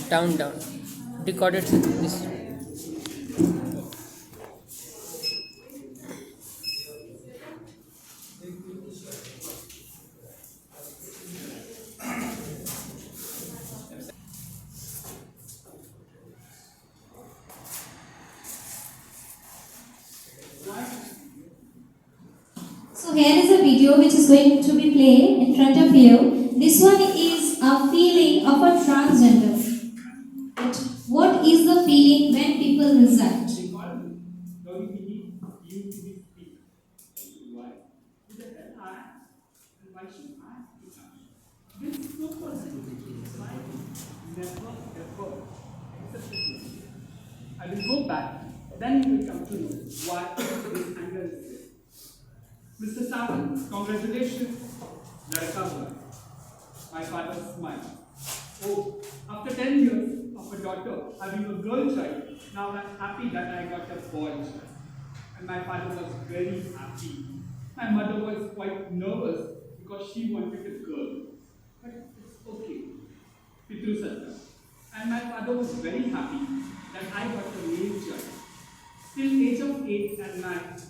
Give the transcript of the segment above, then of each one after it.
Down, down. Recorded this. So here is a video which is going to be played in front of you. This one is a feeling of a transgender. But what is the feeling when people resent? I will go back, then you will come to know why this anger is there. Mr. Savan, congratulations, ladka hua. My father smiled. Oh, after 10 years of a daughter having a girl child, now I'm happy that I got a boy child. And my father was very happy. My mother was quite nervous because she wanted a girl. But it's okay. Pitru Satta. And my father was very happy that I got a male child. Till age of 8 and 9,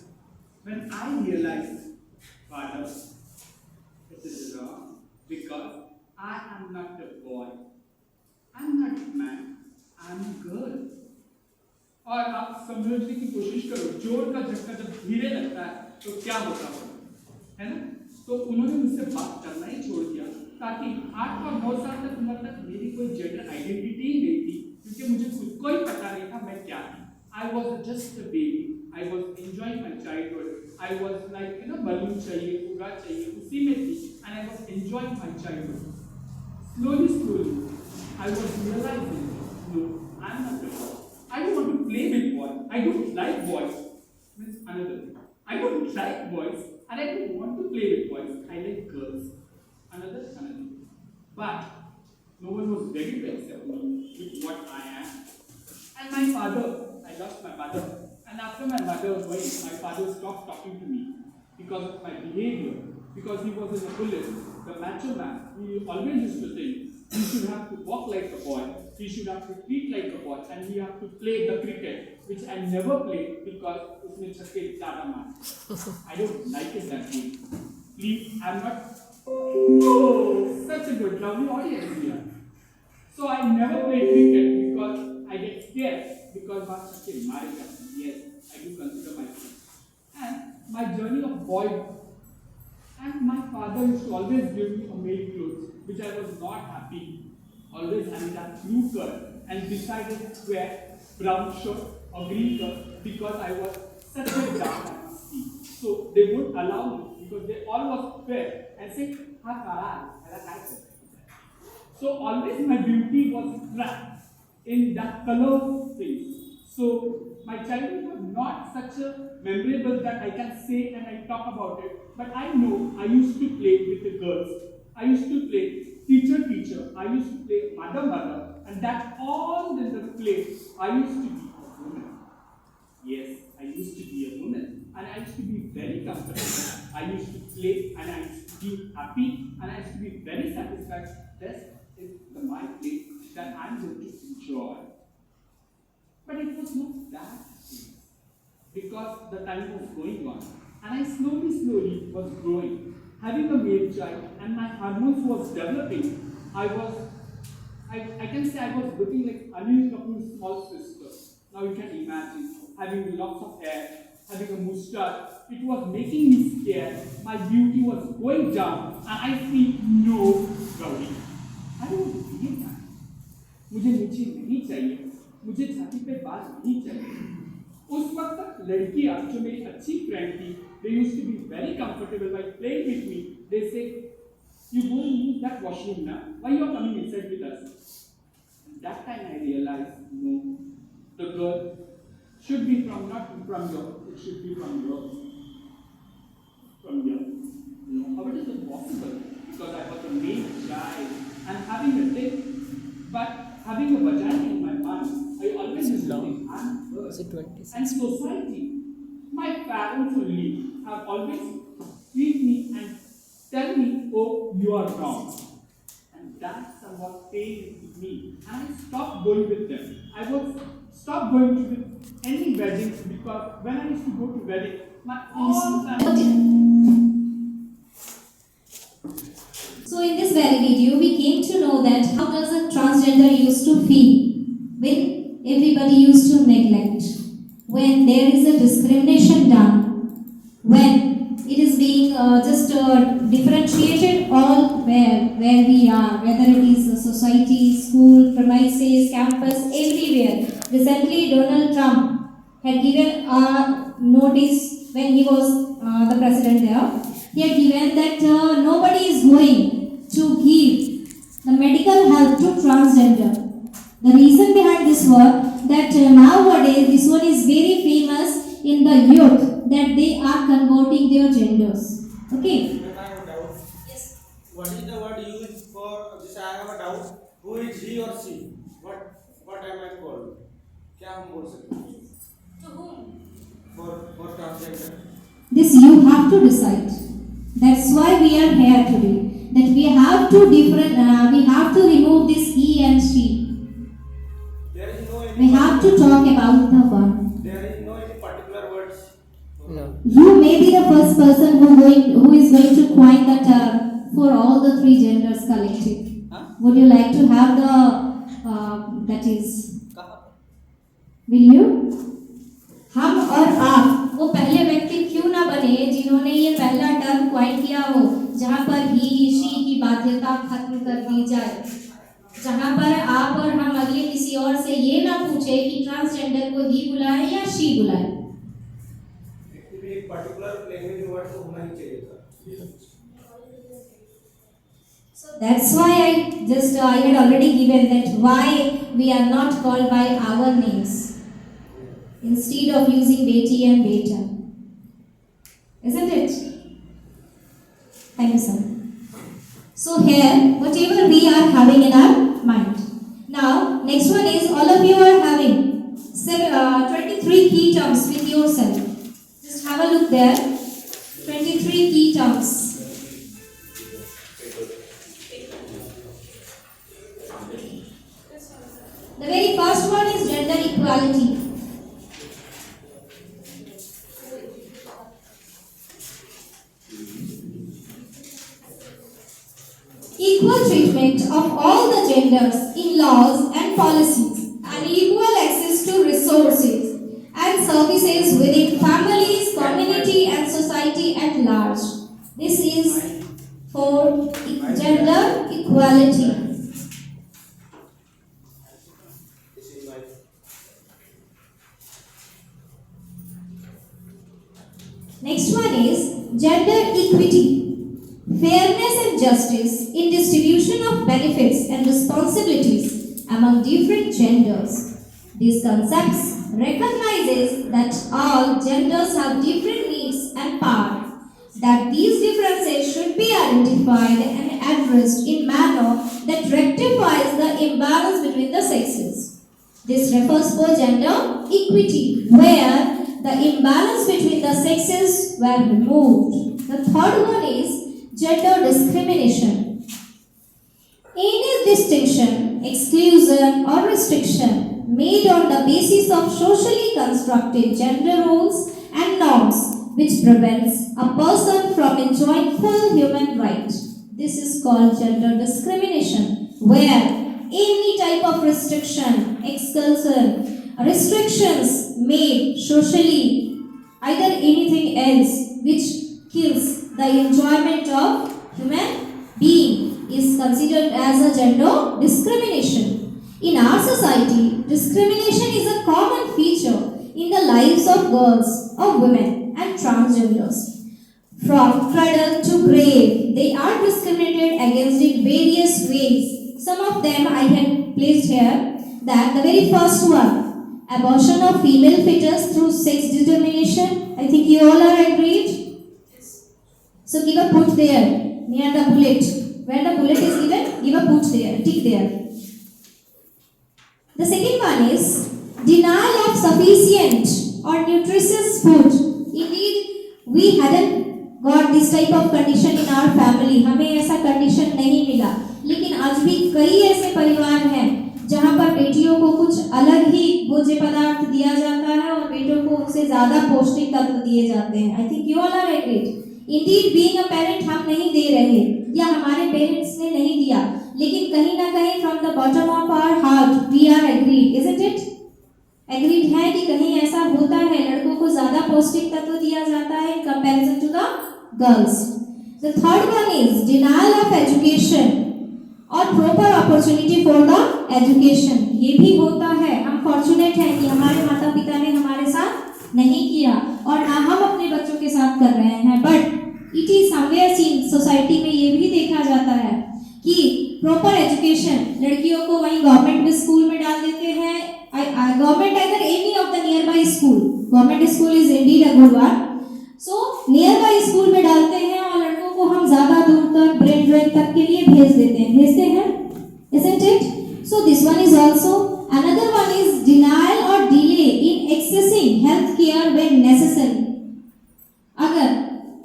when I realized, Father, it is wrong because I am not a boy, I am not a man, I am a girl. और आप समझने की कोशिश करो, जोर का झटका जब धीरे लगता है तो क्या होता है ना? तो उन्होंने मुझसे बात करना ही छोड़ दिया ताकि 8 और 9 साल तक उम्र तक मेरी कोई जेंडर आइडेंटिटी ही नहीं थी क्योंकि मुझे खुद को ही पता नहीं था मैं क्या थी. I was just a baby. I was enjoying my childhood. I was like balloon चाहिए, फुगा चाहिए, उसी में थी and I was enjoying my childhood. Slowly, I was realizing, no, I'm not a boy. I don't want to play with boys. I don't like boys. Means another thing. I don't like boys and I don't want to play with boys. I like girls. Another. But no one was ready to accept me with what I am. And my father, I lost my mother. And after my mother was going, my father stopped talking to me because of my behavior. Because he was in the police, the macho man. He always used to think he should have to walk like a boy, he should have to treat like a boy, and he have to play the cricket, which I never played because usme chhakke zyada maar. I don't like it that way. Please, I'm not. Oh, such a good, lovely audience here. So I never played cricket because I get scared because baat chhakke marega. Yes, I do consider myself. And my journey of boyhood. And my father used to always give me a male clothes, which I was not happy. Always having that blue cut and decided to wear brown shirt or green shirt because I was such a dark at my skin. So they wouldn't allow me because they all was fair and say, "Ha kara, so always my beauty was trapped in that color thing. So my childhood was not such a memorable that I can say and I talk about it. But I know I used to play with the girls. I used to play teacher. I used to play mother. And that all in the play, I used to be a woman. Yes, I used to be a woman. And I used to be very comfortable. I used to play and I used to be happy. And I used to be very satisfied. This is my play that I'm going to enjoy. But it was not that serious because the time was going on and I slowly was growing, having a male child and my hormones was developing. I can say I was looking like Anil Kapoor's small sister. Now you can imagine having lots of hair, having a mustache. It was making me scared. My beauty was going down and I feel no, Gauri. I don't believe that. मुझे नीचे नहीं चाहिए, मुझे छाती पे बाल नहीं चाहिए. उस वक्त तक लड़कियां जो मेरी अच्छी फ्रेंड थी, they used to be very comfortable by playing with me. They say, "You go and use that washroom now. Why you are coming inside with us?" And that time I realized, no, the girl should be not from here. It should be from here. No, how it is possible? Because I was a male child and having a dick, but having a vagina in my mind, I always used to think I'm good. Is it 26? And society, my parents only have always treat me and tell me, oh, you are wrong. And that somewhat stayed with me, and I stopped going with them. I was stopped going to any weddings because when I used to go to wedding, my all family. So in this very video, we came to know that how does a transgender used to feel when everybody used to neglect, when there is a discrimination done, when it is being just differentiated all where we are, whether it is a society, school, premises, campus, everywhere. Recently, Donald Trump had given a notice when he was the president there. He had given that nobody is going to give the medical help to transgender. The reason behind this was that nowadays this one is very famous in the youth, that they are converting their genders. Okay. I have a doubt. Yes. What is the word used for this? I have a doubt. Who is he or she? What am I called? क्या हम बोल सकते हैं? To whom? For transgender. This you have to decide. That's why we are here today. That we have to remove this he and she. There is no any We have to talk about the one. There is no any particular words. No. You may be the first person who is going to coin the term for all the three genders collective. Huh? Would you like to have the that is? Will you? हम और आप वो पहले व्यक्ति क्यों ना बने जिन्होंने ये पहला टर्म क्वाइन किया हो, जहाँ पर ही शी की बाध्यता खत्म कर दी जाए, जहाँ पर आप और हम अगले किसी और से ये ना पूछे कि ट्रांसजेंडर को ही बुलाएं या शी बुलाएं. एक पर्टिकुलर लैंग्वेज वर्ड तो होना ही चाहिए था. So that's why I had already given that why we are not called by our names instead of using beti and beta. Isn't it? Thank you, sir. So here, whatever we are having in our mind. Now, next one is all of you are having 23 key terms with yourself. Just have a look there. 23 key terms. The very first one is gender equality. Equal treatment of all the genders in laws and policies, and equal access to resources and services within families, community and society at large. This is for gender equality. This is my Next one is gender equity. Fairness and justice in distribution of benefits and responsibilities among different genders. These concepts recognizes that all genders have different needs and power, that these differences should be identified and addressed in manner that rectifies the imbalance between the sexes. This refers for gender equity, where the imbalance between the sexes were removed. The third one is gender discrimination. Any distinction, exclusion or restriction made on the basis of socially constructed gender roles and norms which prevents a person from enjoying full human rights. This is called gender discrimination, where any type of restriction, exclusion, restrictions made socially, either anything else which kills the enjoyment of human being, is considered as a gender discrimination. In our society, discrimination is a common feature in the lives of girls, of women and transgenders. From cradle to grave, they are discriminated against in various ways. Some of them I had placed here. That the very first one, abortion of female fetus through sex determination. I think you all are agreed. So give a put there near the bullet. Where the bullet is given, give a put there, tick there. The second one is denial of sufficient or nutritious food. Indeed, we hadn't got this type of condition in our family. हमें ऐसा condition नहीं मिला. लेकिन आज भी अलग ही भोज्य पदार्थ दिया जाता है और बेटों को उनसे ज्यादा पौष्टिक तत्व दिए जाते हैं. I think you all are agreed. Indeed being a parent हम नहीं दे रहे या हमारे पेरेंट्स ने नहीं दिया, लेकिन कहीं ना कहीं from the bottom of our heart we are agreed. Isn't it? Agreed है कि कहीं ऐसा होता है लड़कों को ज्यादा पौष्टिक तत्व दिया जाता है in comparison to the girls. The third one is denial of education और proper opportunity for the education. ये भी होता है. हम फॉर्चुनेट हैं कि हमारे माता पिता ने हमारे साथ नहीं किया और ना हम अपने बच्चों के साथ कर रहे हैं. But it is somewhere seen society में ये भी देखा जाता है कि प्रॉपर एजुकेशन लड़कियों को वहीं गवर्नमेंट स्कूल में डाल देते हैं. Government either any of the nearby school. Government school is indeed a good one. So nearby school में डालते हैं और लड़कों को हम ज्यादा दूर तक ब्रेन ड्रेन तक के लिए भेजते हैं. Isn't it? So this one is also. Another one is denial or delay in accessing health care when necessary. अगर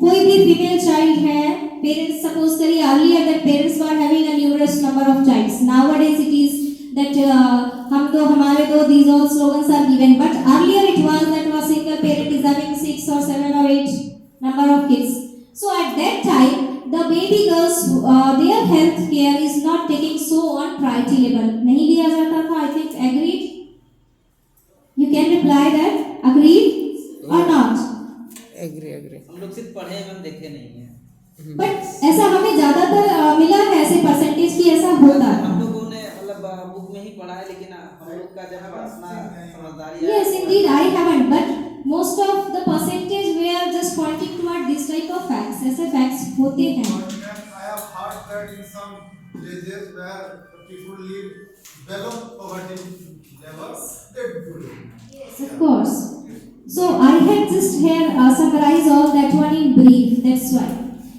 कोई भी फीमेल चाइल्ड है, पेरेंट्स सपोज करिए earlier that parents were having a numerous number of childs. Nowadays it is that हम तो हमारे तो these all slogans are given, but earlier it was that a single parent is having 6 or 7 or 8 number of kids. So at that time the baby girls their health care is not taking so on priority level. नहीं दिया जाता था. I think agreed? You can reply that. Agreed or not? Agree. हम लोग सिर्फ पढ़े हैं, हम देखे नहीं हैं. बट ऐसा हमें ज्यादातर मिला है ऐसे परसेंटेज की ऐसा होता है. हम लोगों ने मतलब बुक में ही पढ़ा है, लेकिन हम लोग का जब अपना समझदारी है. Yes, indeed, I haven't, but most of the percentage we are just pointing toward this type of facts. ऐसे facts होते हैं. I have heard that in some villages where people live below poverty levels, they do it. Yes, of course. So I had just here summarize all that one in brief. That's why.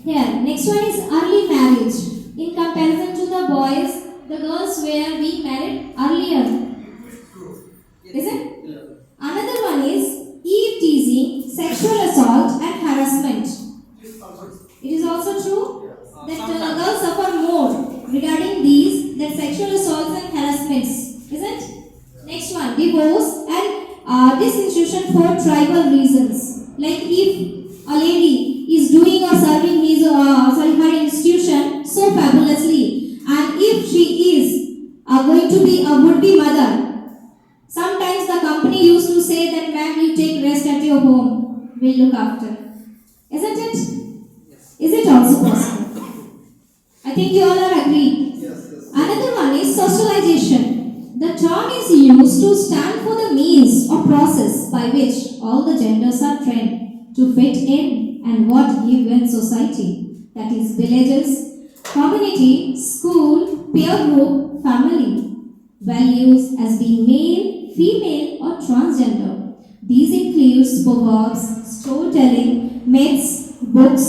Here, next one is early marriage. In comparison to the boys, the girls were being married earlier. Is it? Another one is eve teasing, sexual assault and harassment. It is also true that girls suffer more regarding these than sexual assaults and harassments. Isn't? Next one, divorce and disinstitution for tribal reasons. Like if a lady is doing or serving her institution so fabulously, and if she is going to be a would-be mother, sometimes the company used to say that ma'am, you take rest at your home, we'll look after. Isn't it? Yes. Is it also possible? I think you all are agreed. Yes. Another one is socialization. The term is used to stand for the means or process by which all the genders are trained to fit in and what given society, that is villages, community, school, peer group, family, values as being male, female or transgender. These includes proverbs, storytelling, myths, books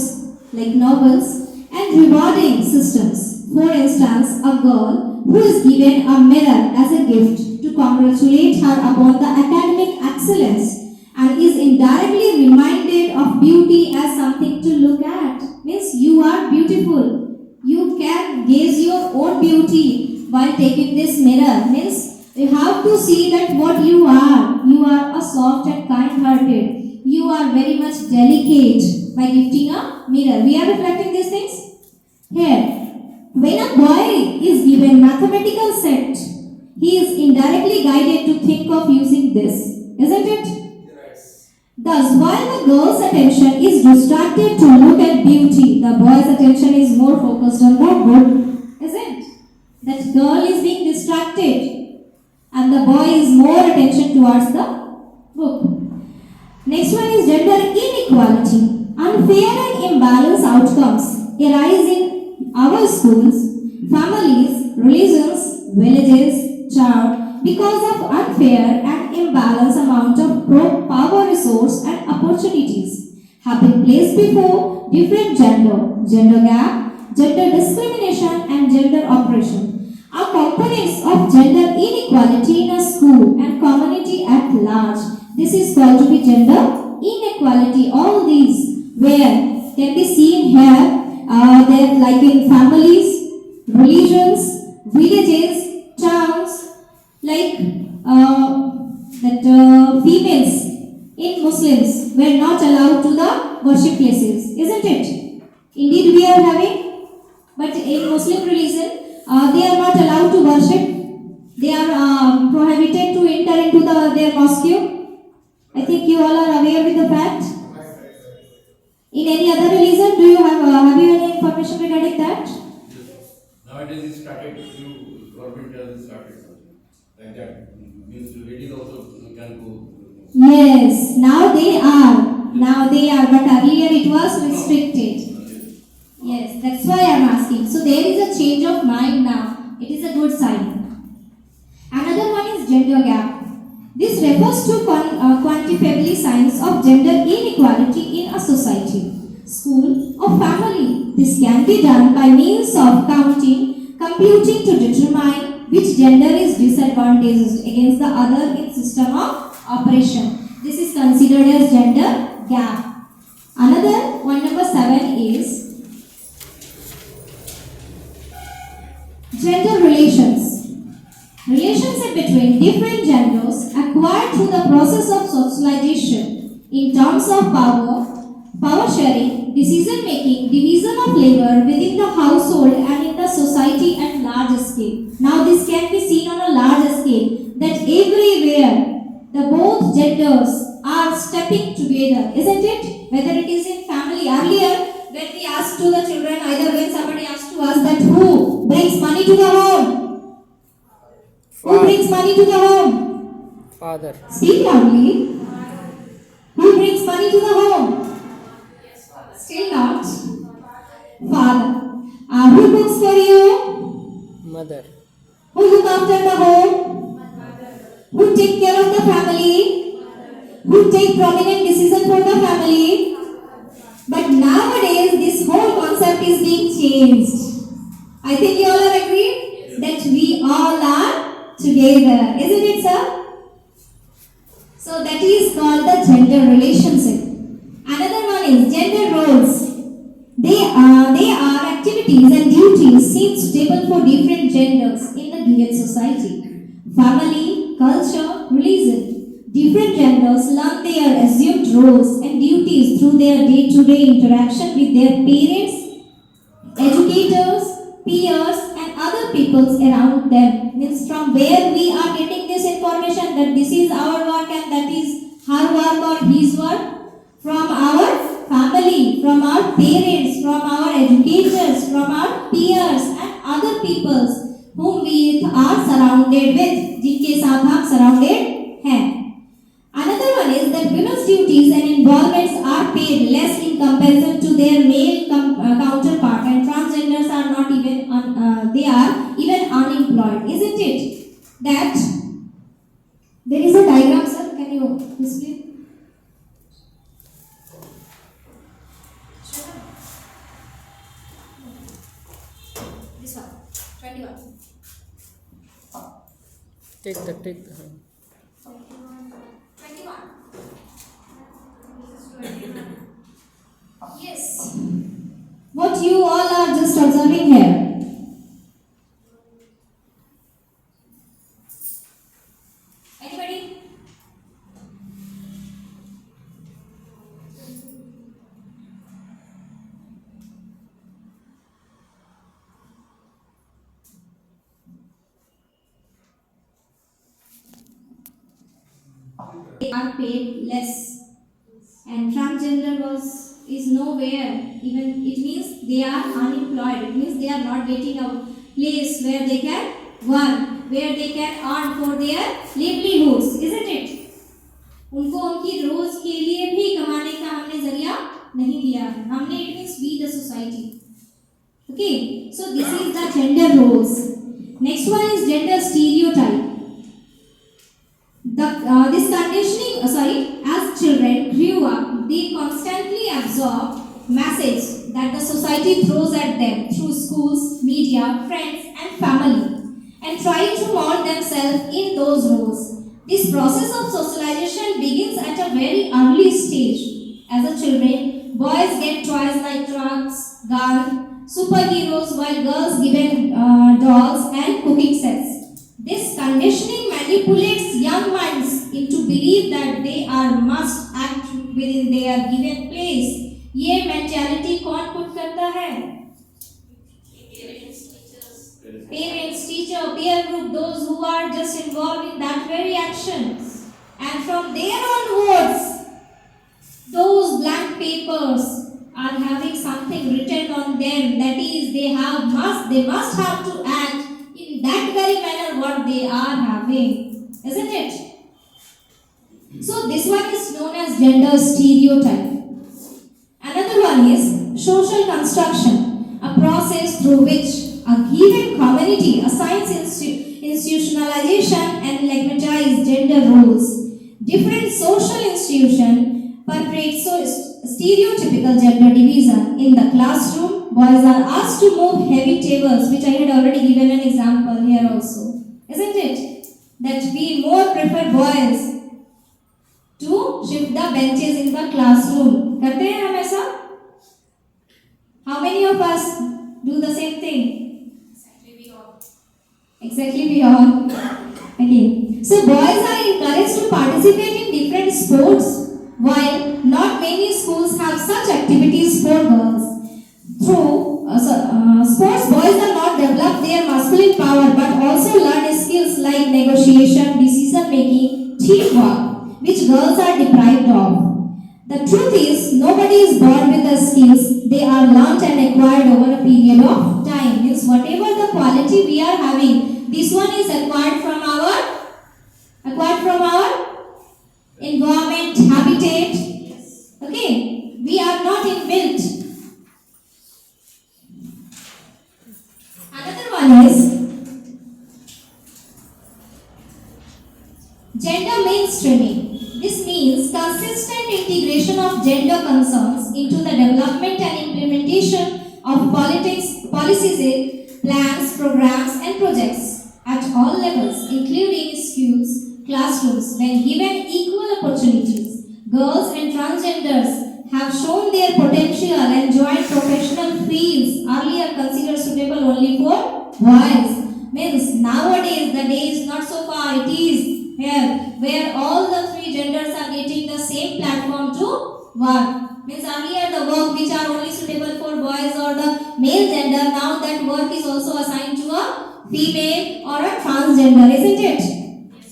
like novels and rewarding systems. For instance, a girl who is given a mirror as a gift to congratulate her upon the academic excellence and is indirectly reminded of beauty as something to look at. Means you are beautiful. You can gaze your own beauty while taking this mirror. Means you have to see that what you are. You are a soft and kind-hearted. You are very much delicate by gifting a mirror. We are reflecting these things here. When a boy is given mathematical set, he is indirectly guided to think of using this. Isn't it? Thus, while the girl's attention is distracted to look at beauty, the boy's attention is more focused on the book. Isn't? That girl is being distracted and the boy is more attention towards the book. Next one is gender inequality. Unfair and imbalanced outcomes arise in our schools, families, religions, villages, child because of unfair and imbalanced amount of power, resource and opportunities have been placed before different gender gap, gender discrimination and gender oppression are components of gender inequality in a school and community at large. This is called to be gender inequality. All these where can be seen here that like in families, religions, villages, towns, like But in Muslim religion, they are not allowed to worship. They are prohibited to enter into their mosque. I think you all are aware with the fact. In any other religion, do you have you any information regarding that? Nowadays it started to government has started like that. Means ladies also can go. Yes, now they are, but earlier it was restricted. Yes, that's why I am asking. So there is a change of mind now. It is a good sign. Another one is gender gap. This refers to quantifiable signs of gender inequality in a society, school, or family. This can be done by means of computing to determine which gender is disadvantaged against the other in system of operation. This is considered as gender gap. Another one, number 7, is gender relations. Relationship between different genders acquired through the process of socialization in terms of power sharing, decision making, division of labor within the household and in the society at large scale. Now this can be seen on a large scale that everywhere the both genders are stepping together, isn't it? Whether it is in family. Earlier, when we asked to the children, either when somebody asked to us that who brings money to the home? Who brings money to the home? Father. Speak loudly. Who brings money to the home? Still not. Father. Who cooks for you? Mother. Who look after the home? Who take care of the family? Who take prominent decision for the family? But nowadays this whole concept is being changed. I think you all are agreed that we all are together, isn't it, sir? So that is called the gender relationship. Another one is gender roles. They are activities and duties seen suitable for different genders in the given society. Family, culture, religion. Different genders learn their assumed roles and duties through their day-to-day interaction with their parents, educators, peers, and other peoples around them. Means from where we are getting this information that this is our work and that is her work or his work? From our family, from our parents, from our educators, from our peers and other peoples whom we are surrounded with, जिनके साथ हम surrounded हैं. Another one is that women's duties and involvements are paid less in comparison to their male counterpart, and transgenders are not even they are even unemployed, isn't it? That there is a diagram, sir. Can you display? This one, 21. Take the. 21. Yes. What you all are just observing here. Anybody? They are paid less, and transgender is nowhere. Even it means they are unemployed. It means they are not getting a place where they can work, where they can earn for their livelihoods, isn't it? उनको उनकी रोज के लिए भी कमाने का हमने जरिया नहीं दिया है. हमने it means we the society. Okay, so this is the gender roles. Next one is gender stereotype. This conditioning, as children grew up, they constantly absorb message that the society throws at them through schools, media, friends, and family, and try to mold themselves in those roles. This process of socialization begins at a very early stage. As a children, boys get toys like trucks, guns, superheroes, while girls given dolls and cooking sets. This conditioning manipulates young minds into belief that they must act within their given place. ये mentality कौन put करता है? teacher, peer group, those who are just involved in that very action. And from there onwards, those blank papers are having something written on them. That is, they must have to act in that very manner what they are having, isn't it? So this one is known as gender stereotype. Another one is social construction, a process through which a given community assigns institutionalization and legitimize gender roles. Different social institutions perpetrate stereotypical gender division. In the classroom, boys are asked to move heavy tables, which I had already given an example here also, isn't it? That we more prefer boys to shift the benches in the classroom. करते हैं हम ऐसा? How many of us do the same thing? Exactly we all. Okay. So boys are encouraged to participate in different sports, while not many schools have such activities for girls. Through sports, boys are not develop their masculine power, but also learn skills like negotiation, decision making, teamwork, which girls are deprived of. The truth is, nobody is born with the skills. They are learnt and acquired over a period of time. Means whatever the quality we are having, this one is acquired from our environment, habitat. Okay, we are not inbuilt. Another one is gender mainstreaming. This means consistent integration of gender concerns into the development and implementation of policies, plans, programs and projects at all levels, including schools, classrooms. When given equal opportunities, girls and transgenders have shown their potential and joined professional fields earlier considered suitable only for boys. Means nowadays the day is not so far, it is here where all the three genders are getting the same platform to work. Means earlier the work which are only suitable for boys or the male gender, now that work is also assigned to a female or a transgender, isn't it? Yes.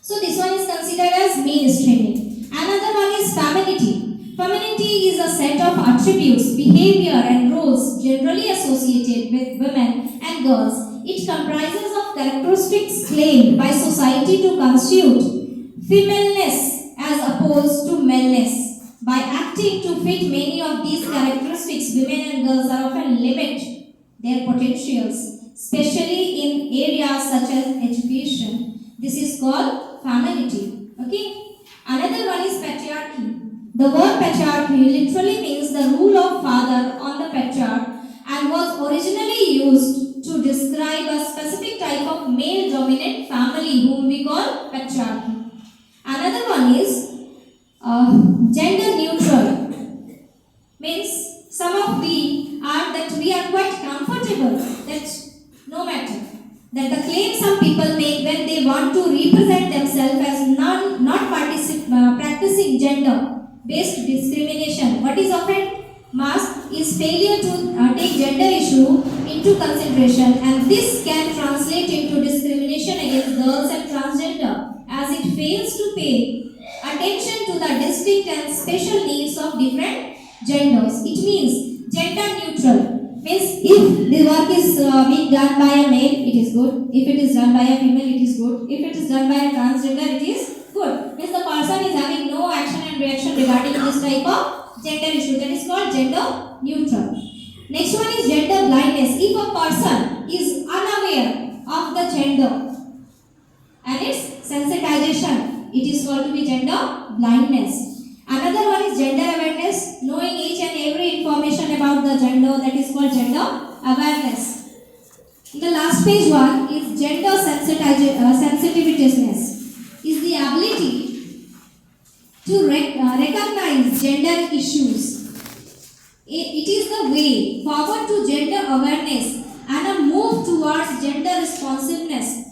So this one is considered as mainstreaming. Another one is femininity. Femininity is a set of attributes, behavior and roles generally associated with women and girls. It comprises of characteristics claimed by society to constitute femaleness as opposed to maleness. By acting to fit many of these characteristics, women and girls are often limit their potentials, especially in areas such as education. This is called femininity. Okay. Another one is patriarchy. The word patriarchy literally means the rule of father on the patriarch and was originally used to describe a specific type of male dominant family whom we call patriarchy. Another one is gender neutral. Means some of we are quite comfortable that no matter that the claim some people make when they want to represent themselves as not practicing gender based discrimination. What is often masked is failure to take gender issue into consideration, and this can translate into discrimination against girls and transgender as it fails to pay attention to the distinct and special needs of different genders. It means gender neutral. Means if the work is being done by a male, it is good. If it is done by a female, it is good. If it is done by a transgender, it is good. Means the person is having no action and reaction regarding this type of gender issue. That is called gender neutral. Next one is gender blindness. If a person is unaware of the gender and its sensitization, it is called to be gender blindness. Another one is gender awareness, knowing each and every information about the gender, that is called gender awareness. The last page one is gender sensitiveness, is the ability to recognize gender issues. It is the way forward to gender awareness and a move towards gender responsiveness,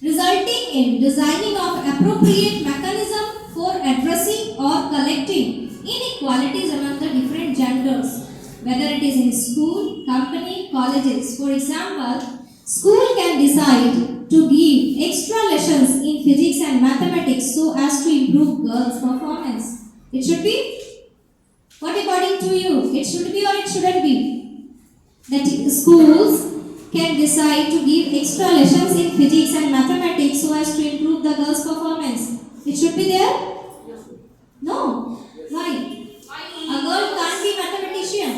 resulting in designing of appropriate mechanism for addressing or collecting inequalities among the different genders, whether it is in school, company, colleges. For example, School can decide to give extra lessons in physics and mathematics so as to improve girls' performance. It should be? What according to you? It should be or it shouldn't be? That schools can decide to give extra lessons in physics and mathematics so as to improve the girls' performance. It should be there? No. Why? A girl can't be mathematician.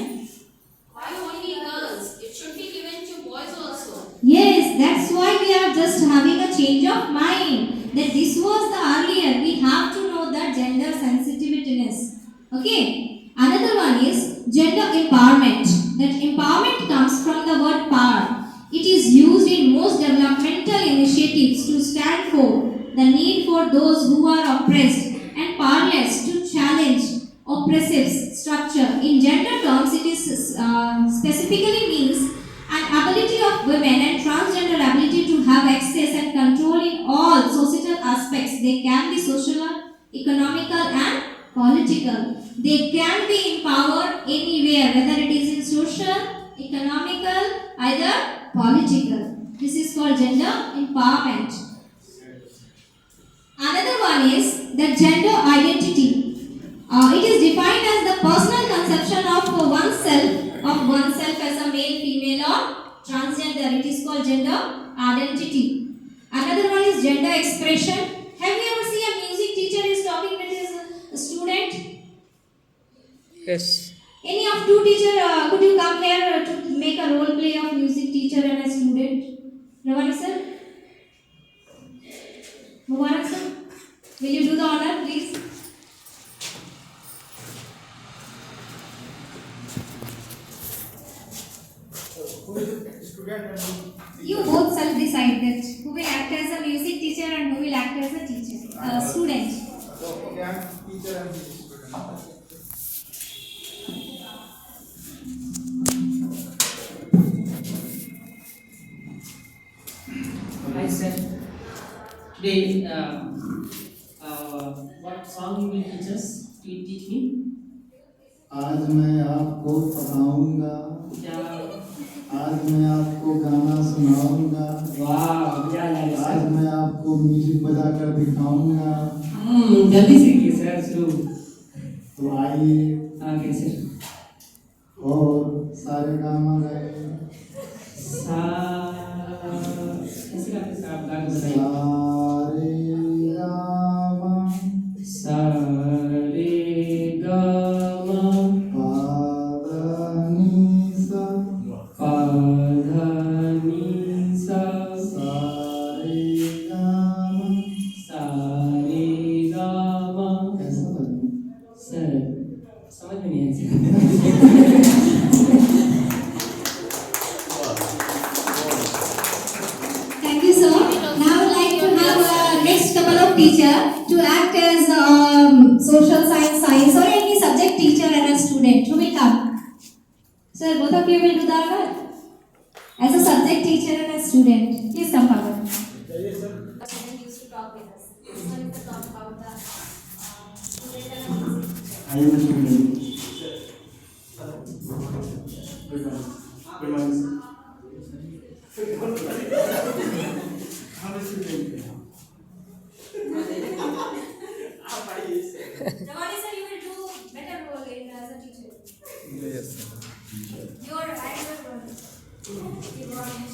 Why only girls? It should be given to boys also. Yes, that's why we are just having a change of mind. That this was the earlier. We have to know that gender sensitiveness. Okay. Another one is gender empowerment. That empowerment comes from the word power. It is used in most developmental initiatives to stand for the need for those who are oppressed and powerless to challenge oppressive structure. In gender terms, it is specifically means an ability of women and transgender ability to have access and control in all societal aspects. They can be social, economical and political. They can be empowered anywhere, whether it is in social, economical, either political. This is called gender empowerment. Another one is the gender identity. It is defined as the personal conception of oneself as a male, female or transgender. It is called gender identity. Another one is gender expression. Have you ever seen a music teacher is talking with his student? Yes. Any of two teacher, could you come here to make a role play of music teacher and a student? Ravani sir? Mubarak sir? Will you do the honor, please? Who is the student and who? You both shall decide that who will act as a music teacher and who will act as a teacher, student. Okay, I am teacher and he is student. Hi sir. Today, what song you will teach us? Teach me. आज मैं आपको पढ़ाऊंगा, क्या? आज मैं आपको गाना सुनाऊंगा, वाह, क्या लगे आज सर? मैं आपको म्यूजिक बजाकर दिखाऊंगा। जल्दी सीखिए सर, शुरू। तो आइए आगे सर। और सारे गाना गाइए। सा कैसे गाते सर, आप गा के बताइए। सारे गामा सा रे गा मा पा धा नी सा पा धा नी सा सारे गामा। सा रे गा मा। कैसा लगा? सर समझ में नहीं आया। Thank you, sir. Now I would like to have next couple of teacher to act as social science or any subject teacher and a student. Who will come? Sir, both of you will do the honor. As a subject teacher and a student, please come forward. Student used to talk with us. This one is the talk about the student and the music teacher. I am a student. Good morning. Good morning, sir. How is it going? Ravani sir, you will do better role in as a teacher. Yes, sir. Your actor role. You want it.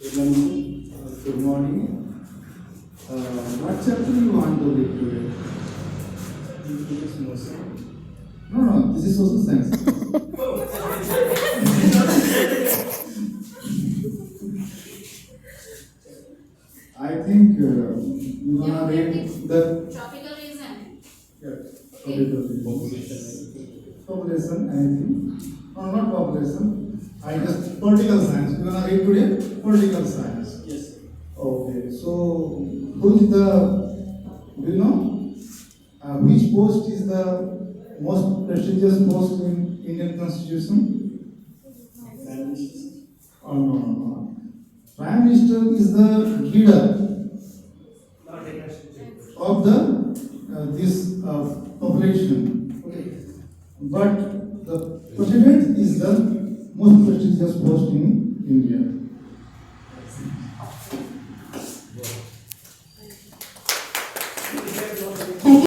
Everyone, good morning. What chapter you want to read today? No, this is social science. I think you gonna read the Tropical reason. population. I think, no, not population. I just political science. You gonna read today political science. Yes. Okay, so who is the, do you know, which post is the most prestigious post in Indian Constitution? Oh, no. Prime Minister is the leader of the this population. Okay. But the President is the most prestigious post in India.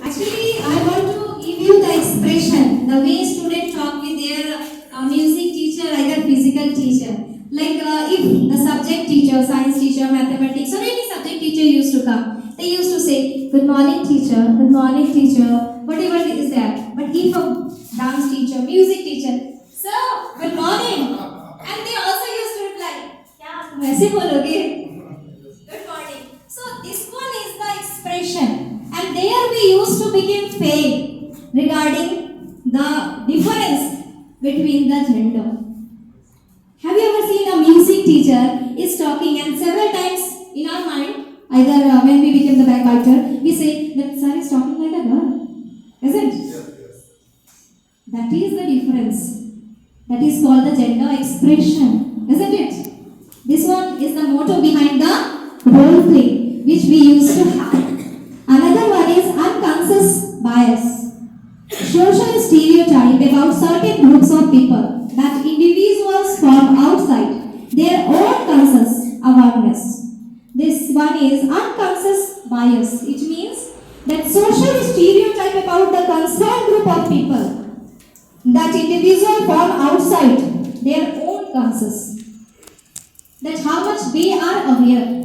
Actually, I want to give you the expression, the way students talk with their music teacher, either physical teacher. Like if the subject teacher, science teacher, mathematics, or any subject teacher used to come, they used to say, "Good morning, teacher. Good morning, teacher." Whatever is that. But if a dance teacher, music teacher, "Sir, good morning," and they also used to reply, "क्या तुम ऐसे बोलोगे?" Good morning. So this one is the expression. And there we used to begin fail regarding the difference between the gender. Have you ever seen a music teacher is talking and several times in our mind, either when we became the backbiter, we say that sir is talking like a girl, isn't it? Yes. That is the difference. That is called the gender expression, isn't it? This one is the motto behind the role play which we used to have. Another one is unconscious bias. Social stereotype about certain groups of people that individuals form outside their own conscious awareness. This one is unconscious bias. It means that social stereotype about the concerned group of people that individuals form outside their own conscious. That how much they are aware